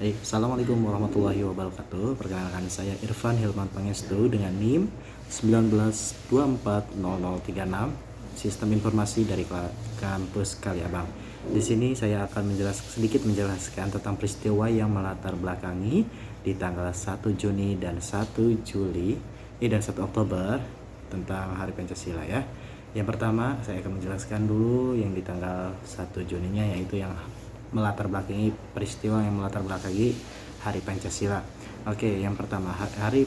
Assalamualaikum warahmatullahi wabarakatuh. Perkenalkan saya Irfan Hilman Pangestu dengan NIM 19240036, Sistem Informasi dari Kampus Kaliabang. Di sini saya akan sedikit menjelaskan tentang peristiwa yang melatar belakangi di tanggal 1 Juni dan 1 Oktober tentang Hari Pancasila ya. Yang pertama saya akan menjelaskan dulu yang di tanggal 1 Juninya, yaitu yang peristiwa yang melatar belakangi Hari Pancasila. Oke, yang pertama, Hari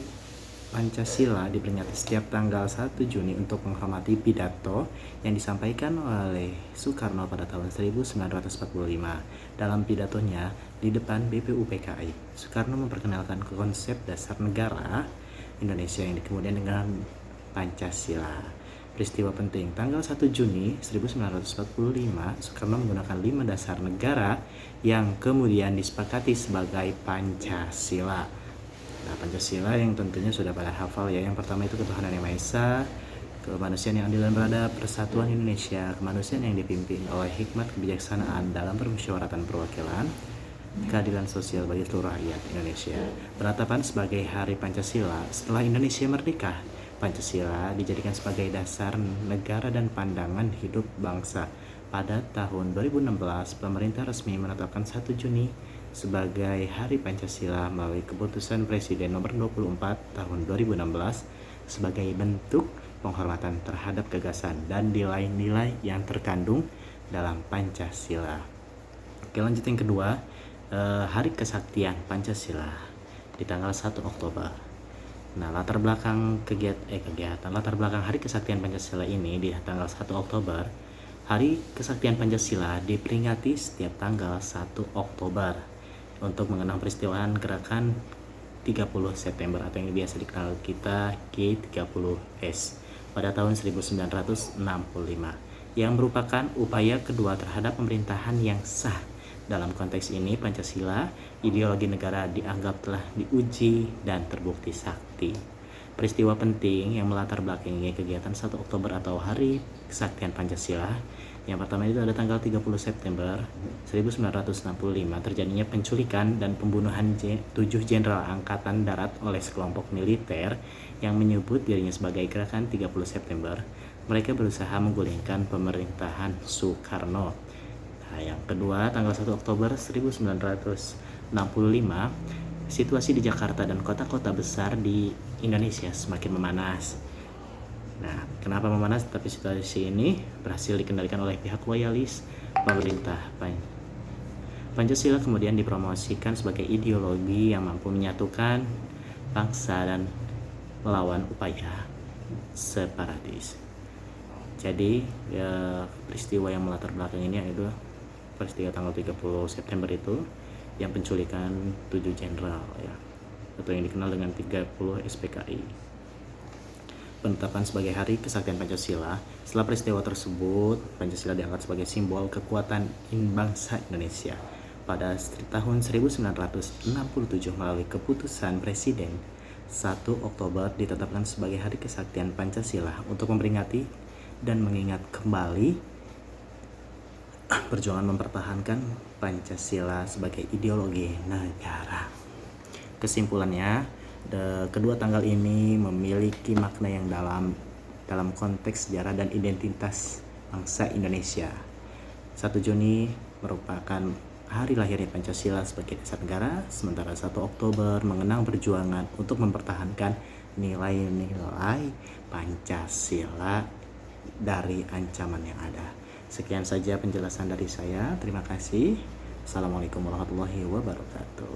Pancasila diperingati setiap tanggal 1 Juni untuk menghormati pidato yang disampaikan oleh Soekarno pada tahun 1945. Dalam pidatonya di depan BPUPKI, Soekarno memperkenalkan konsep dasar negara Indonesia yang kemudian dengan Pancasila. Peristiwa penting, tanggal 1 Juni 1945, Soekarno menggunakan 5 dasar negara yang kemudian disepakati sebagai Pancasila. Nah, Pancasila yang tentunya sudah pada hafal ya. Yang pertama itu ketuhanan yang Maha Esa, kemanusiaan yang adil dan beradab, persatuan Indonesia, kemanusiaan yang dipimpin oleh hikmat kebijaksanaan dalam permusyawaratan perwakilan, keadilan sosial bagi seluruh rakyat Indonesia. Penetapan sebagai Hari Pancasila setelah Indonesia merdeka, Pancasila dijadikan sebagai dasar negara dan pandangan hidup bangsa. Pada tahun 2016, pemerintah resmi menetapkan 1 Juni sebagai Hari Pancasila melalui keputusan Presiden nomor 24 tahun 2016 sebagai bentuk penghormatan terhadap gagasan dan nilai-nilai yang terkandung dalam Pancasila. Oke, lanjut yang kedua, Hari Kesaktian Pancasila di tanggal 1 Oktober. Nah, latar belakang Hari Kesaktian Pancasila ini di tanggal 1 Oktober. Hari Kesaktian Pancasila diperingati setiap tanggal 1 Oktober untuk mengenang peristiwa gerakan 30 September atau yang biasa dikenal kita G30S pada tahun 1965 yang merupakan upaya kedua terhadap pemerintahan yang sah. Dalam konteks ini, Pancasila, ideologi negara, dianggap telah diuji dan terbukti sakti. Peristiwa penting yang melatar belakangi kegiatan 1 Oktober atau Hari Kesaktian Pancasila. Yang pertama itu ada tanggal 30 September 1965 terjadinya penculikan dan pembunuhan 7 jenderal angkatan darat oleh sekelompok militer yang menyebut dirinya sebagai Gerakan 30 September. Mereka berusaha menggulingkan pemerintahan Soekarno. Nah, yang kedua, tanggal 1 Oktober 1965, situasi di Jakarta dan kota-kota besar di Indonesia semakin memanas. Nah, kenapa memanas? Tapi situasi ini berhasil dikendalikan oleh pihak loyalis pemerintah. Pancasila kemudian dipromosikan sebagai ideologi yang mampu menyatukan bangsa dan melawan upaya separatis. Jadi, peristiwa yang melatar belakang ini yaitu peristiwa tanggal 30 September itu yang penculikan 7 jenderal ya, atau yang dikenal dengan 30 SPKI. Penetapan sebagai Hari Kesaktian Pancasila. Setelah peristiwa tersebut, Pancasila diangkat sebagai simbol kekuatan bangsa Indonesia. Pada tahun 1967 melalui keputusan Presiden 1 Oktober ditetapkan sebagai Hari Kesaktian Pancasila untuk memperingati dan mengingat kembali perjuangan mempertahankan Pancasila sebagai ideologi negara. Kesimpulannya, kedua tanggal ini memiliki makna yang dalam konteks sejarah dan identitas bangsa Indonesia. 1 Juni merupakan hari lahirnya Pancasila sebagai dasar negara, sementara 1 Oktober mengenang perjuangan untuk mempertahankan nilai-nilai Pancasila dari ancaman yang ada. Sekian saja penjelasan dari saya. Terima kasih. Assalamualaikum warahmatullahi wabarakatuh.